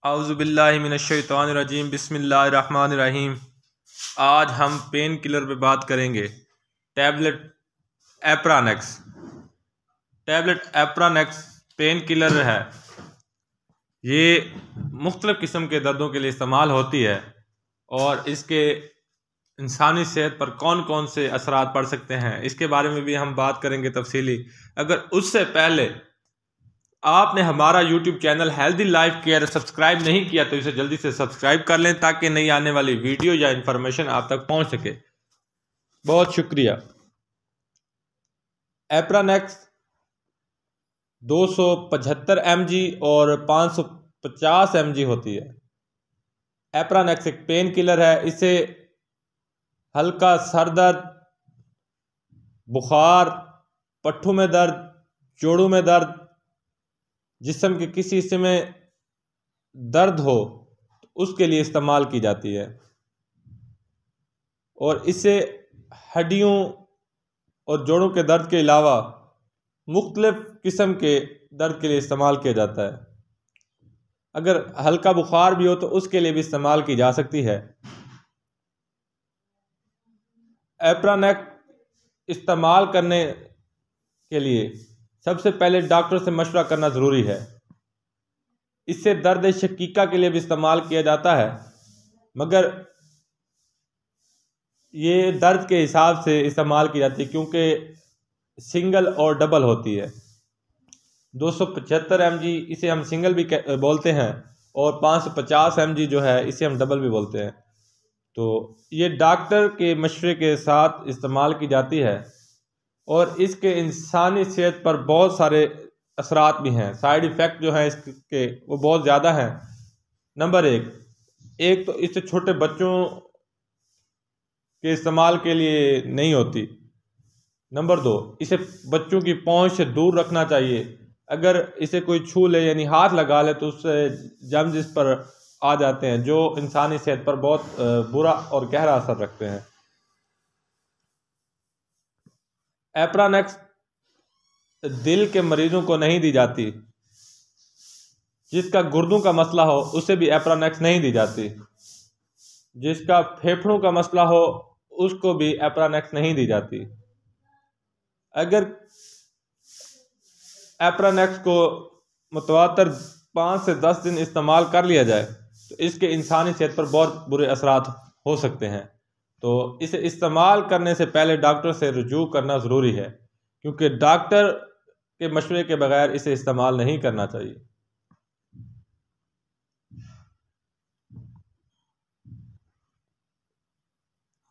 औज़ुबिल्लाहिमिनश्शैतानिर्रजीम बिस्मिल्लाहिर्रहमानिर्रहीम। आज हम पेन किलर पे बात करेंगे। टैबलेट एप्रानेक्स। टैबलेट एप्रानेक्स पेन किलर है। ये मुख्तलिफ़ किस्म के दर्दों के लिए इस्तेमाल होती है और इसके इंसानी सेहत पर कौन कौन से असरात पड़ सकते हैं इसके बारे में भी हम बात करेंगे तफसीली। अगर उससे पहले आपने हमारा YouTube channel healthy life care subscribe नहीं किया तो इसे जल्दी से सब्सक्राइब कर लें ताकि नई आने वाली वीडियो या इंफॉर्मेशन आप तक पहुंच सके। बहुत शुक्रिया। एप्रानेक्स 275 mg और 550 mg होती है। एप्रानेक्स एक पेन किलर है। इसे हल्का सर दर्द, बुखार, पट्ठों में दर्द, जोड़ों में दर्द, जिस्म के किसी हिस्से में दर्द हो तो उसके लिए इस्तेमाल की जाती है और इसे हड्डियों और जोड़ों के दर्द के अलावा मुख्तलिफ किस्म के दर्द के लिए इस्तेमाल किया जाता है। अगर हल्का बुखार भी हो तो उसके लिए भी इस्तेमाल की जा सकती है। एप्रानेक्स इस्तेमाल करने के लिए सबसे पहले डॉक्टर से मशवरा करना ज़रूरी है। इससे दर्द शकीका के लिए भी इस्तेमाल किया जाता है, मगर ये दर्द के हिसाब से इस्तेमाल की जाती है क्योंकि सिंगल और डबल होती है। 275 mg इसे हम सिंगल भी बोलते हैं और 550 mg जो है इसे हम डबल भी बोलते हैं। तो ये डॉक्टर के मशवरे के साथ इस्तेमाल की जाती है और इसके इंसानी सेहत पर बहुत सारे असरात भी हैं। साइड इफ़ेक्ट जो हैं इसके वो बहुत ज़्यादा हैं। नंबर एक तो इससे छोटे बच्चों के इस्तेमाल के लिए नहीं होती। नंबर 2, इसे बच्चों की पहुंच से दूर रखना चाहिए। अगर इसे कोई छू ले यानी हाथ लगा ले तो उससे जर्म्स इस पर आ जाते हैं जो इंसानी सेहत पर बहुत बुरा और गहरा असर रखते हैं। एप्रानेक्स दिल के मरीजों को नहीं दी जाती। जिसका गुर्दों का मसला हो उसे भी एप्रानेक्स नहीं दी जाती। जिसका फेफड़ों का मसला हो उसको भी एप्रानेक्स नहीं दी जाती। अगर एप्रानेक्स को मुतवातर 5 से 10 दिन इस्तेमाल कर लिया जाए तो इसके इंसानी सेहत पर बहुत बुरे असरात हो सकते हैं। तो इसे इस्तेमाल करने से पहले डॉक्टर से रुजू करना ज़रूरी है क्योंकि डॉक्टर के मशवरे के बगैर इसे इस्तेमाल नहीं करना चाहिए।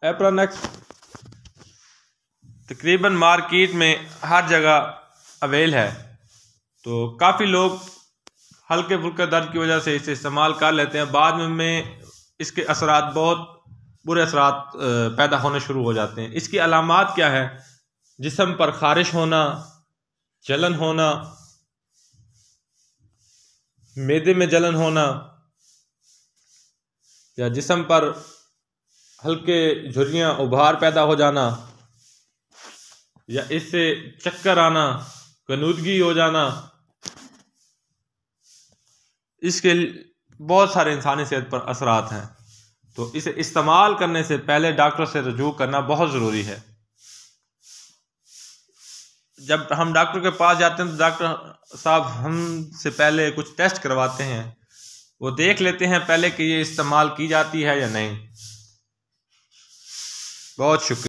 एप्रानेक्स तकरीबन मार्केट में हर जगह अवेल है, तो काफ़ी लोग हल्के फुल्के दर्द की वजह से इसे इस्तेमाल कर लेते हैं। बाद में इसके असरात बहुत बुरे असरात पैदा होने शुरू हो जाते हैं। इसकी अलामात क्या है? जिस्म पर खारिश होना, जलन होना, मैदे में जलन होना या जिस्म पर हल्के झुर्रियाँ उभार पैदा हो जाना या इससे चक्कर आना, कनूदगी हो जाना, इसके बहुत सारे इंसानी सेहत पर असरात हैं। तो इसे इस्तेमाल करने से पहले डॉक्टर से रुजू करना बहुत ज़रूरी है। जब हम डॉक्टर के पास जाते हैं तो डॉक्टर साहब हमसे पहले कुछ टेस्ट करवाते हैं। वो देख लेते हैं पहले कि ये इस्तेमाल की जाती है या नहीं। बहुत शुक्रिया।